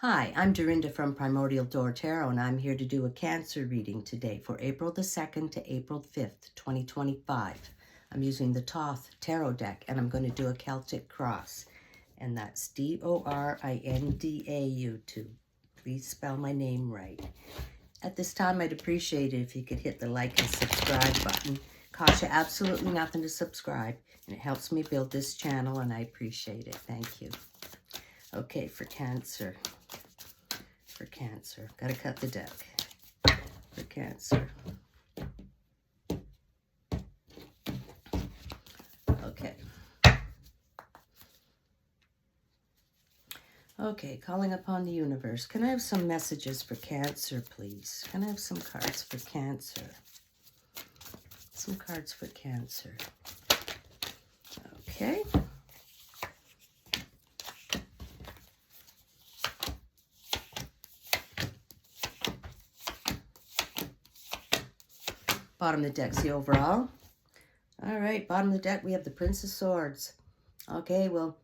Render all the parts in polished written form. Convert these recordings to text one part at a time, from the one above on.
Hi, I'm Dorinda from Primordial Door Tarot, and I'm here to do a Cancer reading today for April the 2nd to April 5th, 2025. I'm using the Thoth Tarot deck, and I'm going to do a Celtic cross, and that's Dorinda to please spell my name right. At this time, I'd appreciate it if you could hit the like and subscribe button. Costs you absolutely nothing to subscribe, and it helps me build this channel, and I appreciate it. Thank you. Okay, for Cancer. Gotta cut the deck. For Cancer. Okay. Okay, calling upon the universe. Can I have some messages for Cancer, please? Can I have some cards for Cancer? Some cards for Cancer. Okay. Bottom of the deck's the overall. All right, bottom of the deck, we have the Prince of Swords. Okay, well,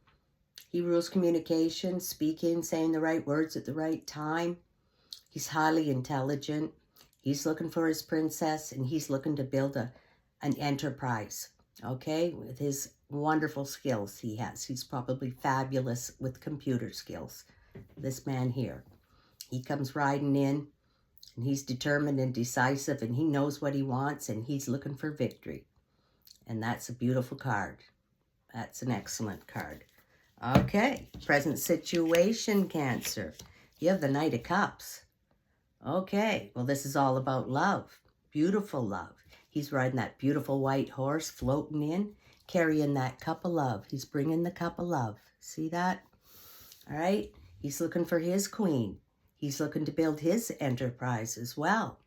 he rules communication, speaking, saying the right words at the right time. He's highly intelligent. He's looking for his princess, and he's looking to build an enterprise, okay, with his wonderful skills he has. He's probably fabulous with computer skills, this man here. He comes riding in, and he's determined and decisive, and he knows what he wants, and he's looking for victory. And that's a beautiful card. That's an excellent card. Okay, present situation, Cancer. You have the Knight of Cups. Okay, well, this is all about love. Beautiful love. He's riding that beautiful white horse, floating in, carrying that cup of love. He's bringing the cup of love. See that? All right, he's looking for his queen. He's looking to build his enterprise as well.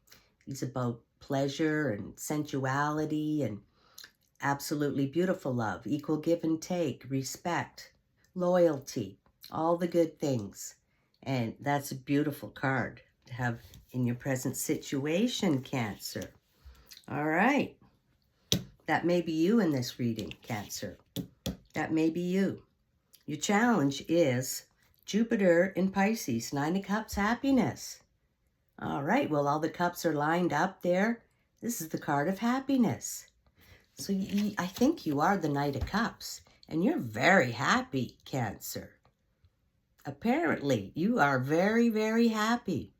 He's about pleasure and sensuality and absolutely beautiful love, equal give and take, respect, loyalty, all the good things. And that's a beautiful card to have in your present situation, Cancer. All right. That may be you in this reading, Cancer. That may be you. Your challenge is Jupiter in Pisces, Nine of Cups, happiness. All right, well, all the cups are lined up there. This is the card of happiness. So I think you are the Knight of Cups, and you're very happy, Cancer. Apparently, you are very, very happy.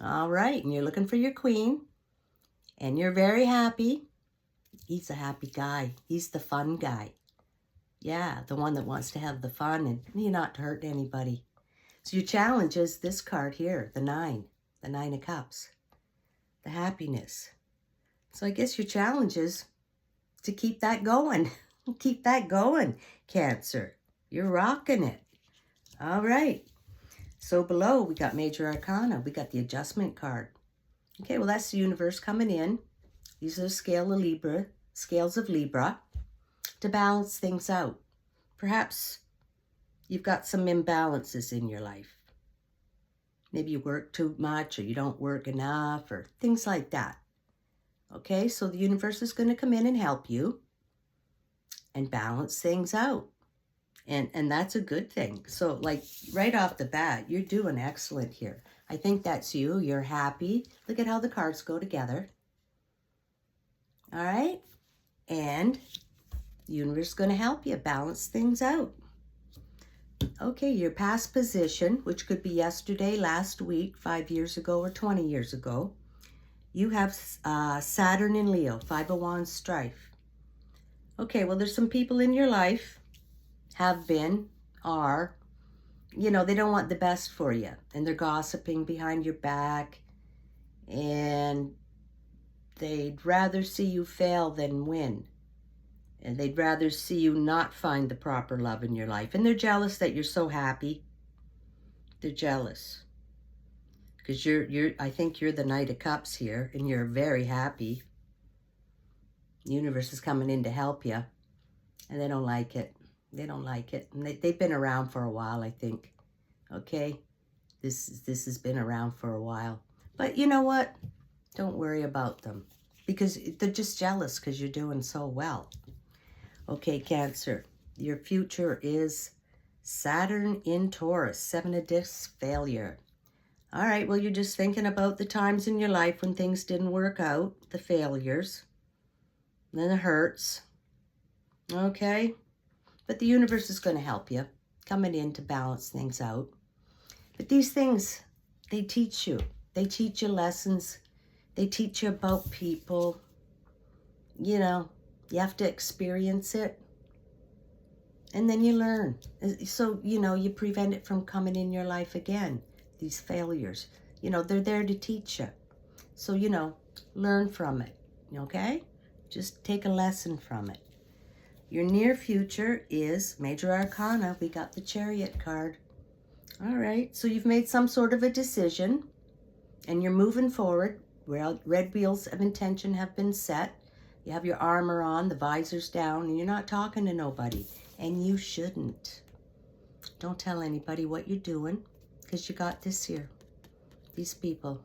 All right, and you're looking for your queen, and you're very happy. He's a happy guy. He's the fun guy. Yeah, the one that wants to have the fun and not to hurt anybody. So your challenge is this card here, the Nine of Cups, the happiness. So I guess your challenge is to keep that going. Keep that going, Cancer. You're rocking it. All right. So below, we got Major Arcana. We got the Adjustment card. Okay, well, that's the universe coming in. These are the scales of Libra, to balance things out. Perhaps you've got some imbalances in your life. Maybe you work too much, or you don't work enough, or things like that. Okay, so the universe is going to come in and help you and balance things out. And that's a good thing. So, like, right off the bat, you're doing excellent here. I think that's you. You're happy. Look at how the cards go together. All right? And the universe is going to help you balance things out. Okay, your past position, which could be yesterday, last week, 5 years ago, or 20 years ago. You have Saturn in Leo, Five of Wands, strife. Okay, well, there's some people in your life, have been, are, they don't want the best for you. And they're gossiping behind your back. And they'd rather see you fail than win. And they'd rather see you not find the proper love in your life. And they're jealous that you're so happy. They're jealous. Because I think you're the Knight of Cups here, and you're very happy. The universe is coming in to help you, and they don't like it. They don't like it. And they've been around for a while, I think. Okay? This has been around for a while. But you know what? Don't worry about them, because they're just jealous because you're doing so well. Okay, Cancer, your future is Saturn in Taurus, 7 of discs, failure. All right, well, you're just thinking about the times in your life when things didn't work out, the failures, then the hurts, okay? But the universe is going to help you, coming in to balance things out. But these things, they teach you. They teach you lessons. They teach you about people. You know, you have to experience it. And then you learn. So, you know, you prevent it from coming in your life again. These failures, you know, they're there to teach you. So, you know, learn from it, okay? Just take a lesson from it. Your near future is Major Arcana. We got the Chariot card. All right, so you've made some sort of a decision and you're moving forward. Red wheels of intention have been set. You have your armor on, the visor's down, and you're not talking to nobody. And you shouldn't. Don't tell anybody what you're doing, because you got this here. These people.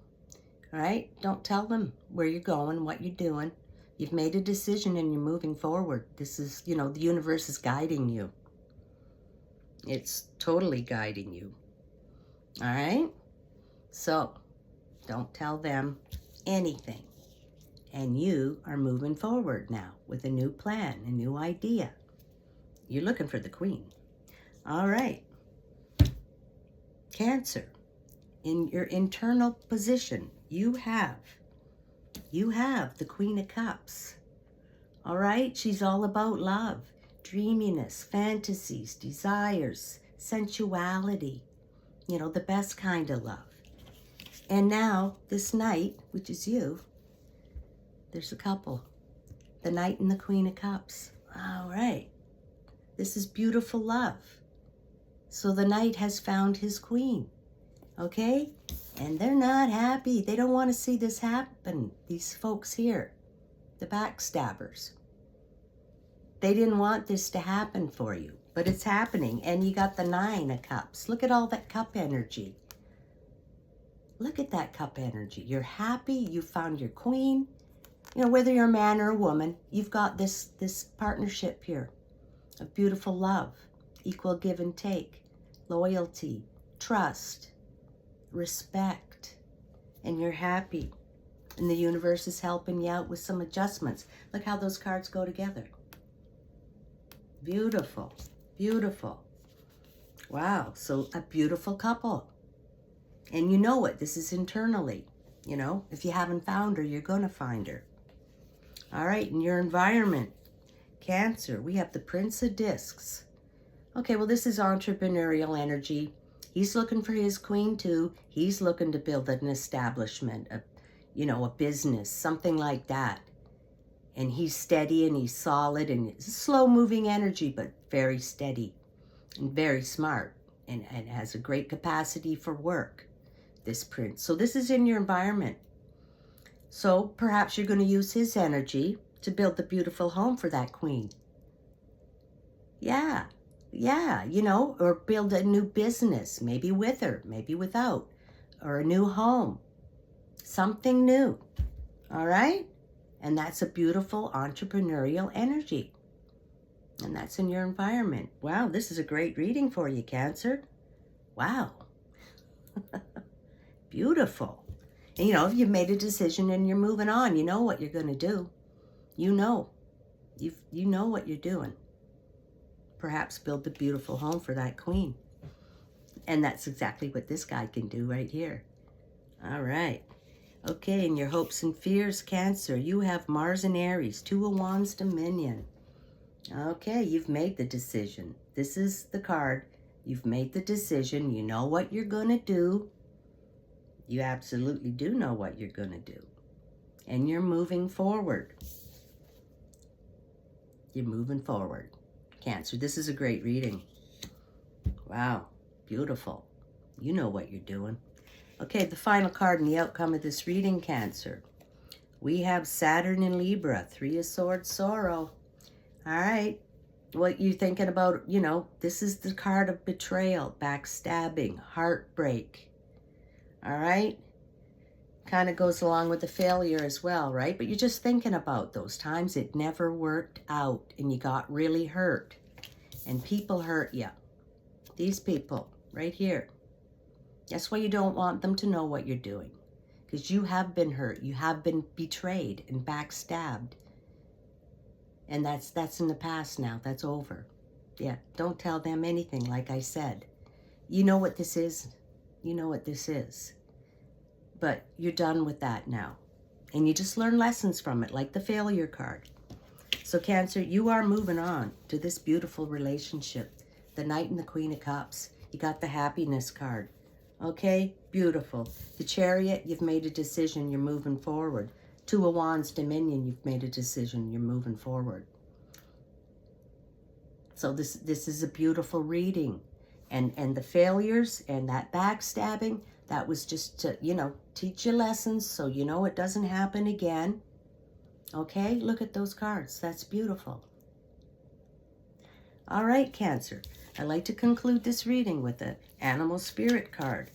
All right? Don't tell them where you're going, what you're doing. You've made a decision and you're moving forward. This is, you know, the universe is guiding you. It's totally guiding you. All right? So, don't tell them anything. And you are moving forward now with a new plan, a new idea. You're looking for the Queen. All right. Cancer. In your internal position, you have the Queen of Cups. All right? She's all about love, dreaminess, fantasies, desires, sensuality. You know, the best kind of love. And now, this Knight, which is you, there's a couple. The Knight and the Queen of Cups. All right. This is beautiful love. So the Knight has found his Queen. Okay? And they're not happy. They don't want to see this happen. These folks here. The backstabbers. They didn't want this to happen for you. But it's happening. And you got the 9 of Cups. Look at all that cup energy. Look at that cup energy. You're happy. You found your Queen. You know, whether you're a man or a woman, you've got this partnership here of beautiful love, equal give and take, loyalty, trust, respect, and you're happy. And the universe is helping you out with some adjustments. Look how those cards go together. Beautiful, beautiful. Wow, so a beautiful couple. And you know it, this is internally. You know, if you haven't found her, you're going to find her. All right, in your environment, Cancer, we have the Prince of Discs. Okay, well, this is entrepreneurial energy. He's looking for his Queen, too. He's looking to build an establishment, a business, something like that. And he's steady and he's solid and it's a slow-moving energy, but very steady and very smart and has a great capacity for work, this Prince. So this is in your environment. So perhaps you're going to use his energy to build the beautiful home for that Queen. Yeah, you know, or build a new business, maybe with her, maybe without, or a new home, something new, all right? And that's a beautiful entrepreneurial energy. And that's in your environment. Wow, this is a great reading for you, Cancer. Wow. Beautiful. And, you know, if you've made a decision and you're moving on, you know what you're going to do. You know. You know what you're doing. Perhaps build a beautiful home for that Queen. And that's exactly what this guy can do right here. All right. Okay, in your hopes and fears, Cancer, you have Mars and Aries, 2 of Wands Dominion. Okay, you've made the decision. This is the card. You've made the decision. You know what you're going to do. You absolutely do know what you're going to do. And you're moving forward. You're moving forward. Cancer, this is a great reading. Wow, beautiful. You know what you're doing. Okay, the final card in the outcome of this reading, Cancer. We have Saturn in Libra, 3 of Swords, sorrow. All right, what you thinking about, you know, this is the card of betrayal, backstabbing, heartbreak. All right, kind of goes along with the failure as well, right? But you're just thinking about those times it never worked out and you got really hurt and people hurt you. These people right here. That's why you don't want them to know what you're doing. Because you have been hurt. You have been betrayed and backstabbed. And that's in the past now. That's over. Yeah, don't tell them anything, like I said. You know what this is. You know what this is. But you're done with that now. And you just learn lessons from it, like the failure card. So Cancer, you are moving on to this beautiful relationship. The Knight and the Queen of Cups. You got the happiness card. Okay, beautiful. The Chariot, you've made a decision, you're moving forward. Two of Wands, Dominion, you've made a decision, you're moving forward. So this is a beautiful reading. And the failures and that backstabbing, that was just to, you know, teach you lessons so you know it doesn't happen again. Okay, look at those cards. That's beautiful. All right, Cancer. I'd like to conclude this reading with an animal spirit card.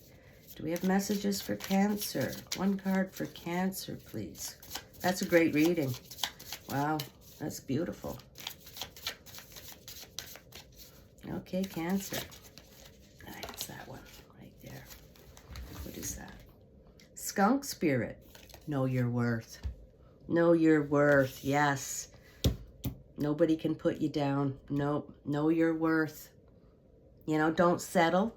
Do we have messages for Cancer? One card for Cancer, please. That's a great reading. Wow, that's beautiful. Okay, Cancer. That's that one right there. What is that? Skunk Spirit. Know your worth. Know your worth, yes. Nobody can put you down. Nope. Know your worth. You know, don't settle.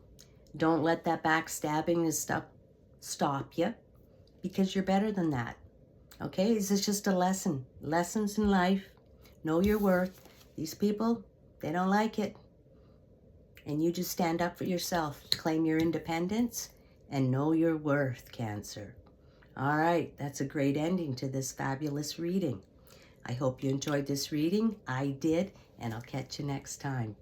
Don't let that backstabbing and stuff stop you, because you're better than that. Okay? This is just a lesson. Lessons in life. Know your worth. These people, they don't like it. And you just stand up for yourself. Claim your independence and know your worth, Cancer. All right. That's a great ending to this fabulous reading. I hope you enjoyed this reading. I did, and I'll catch you next time.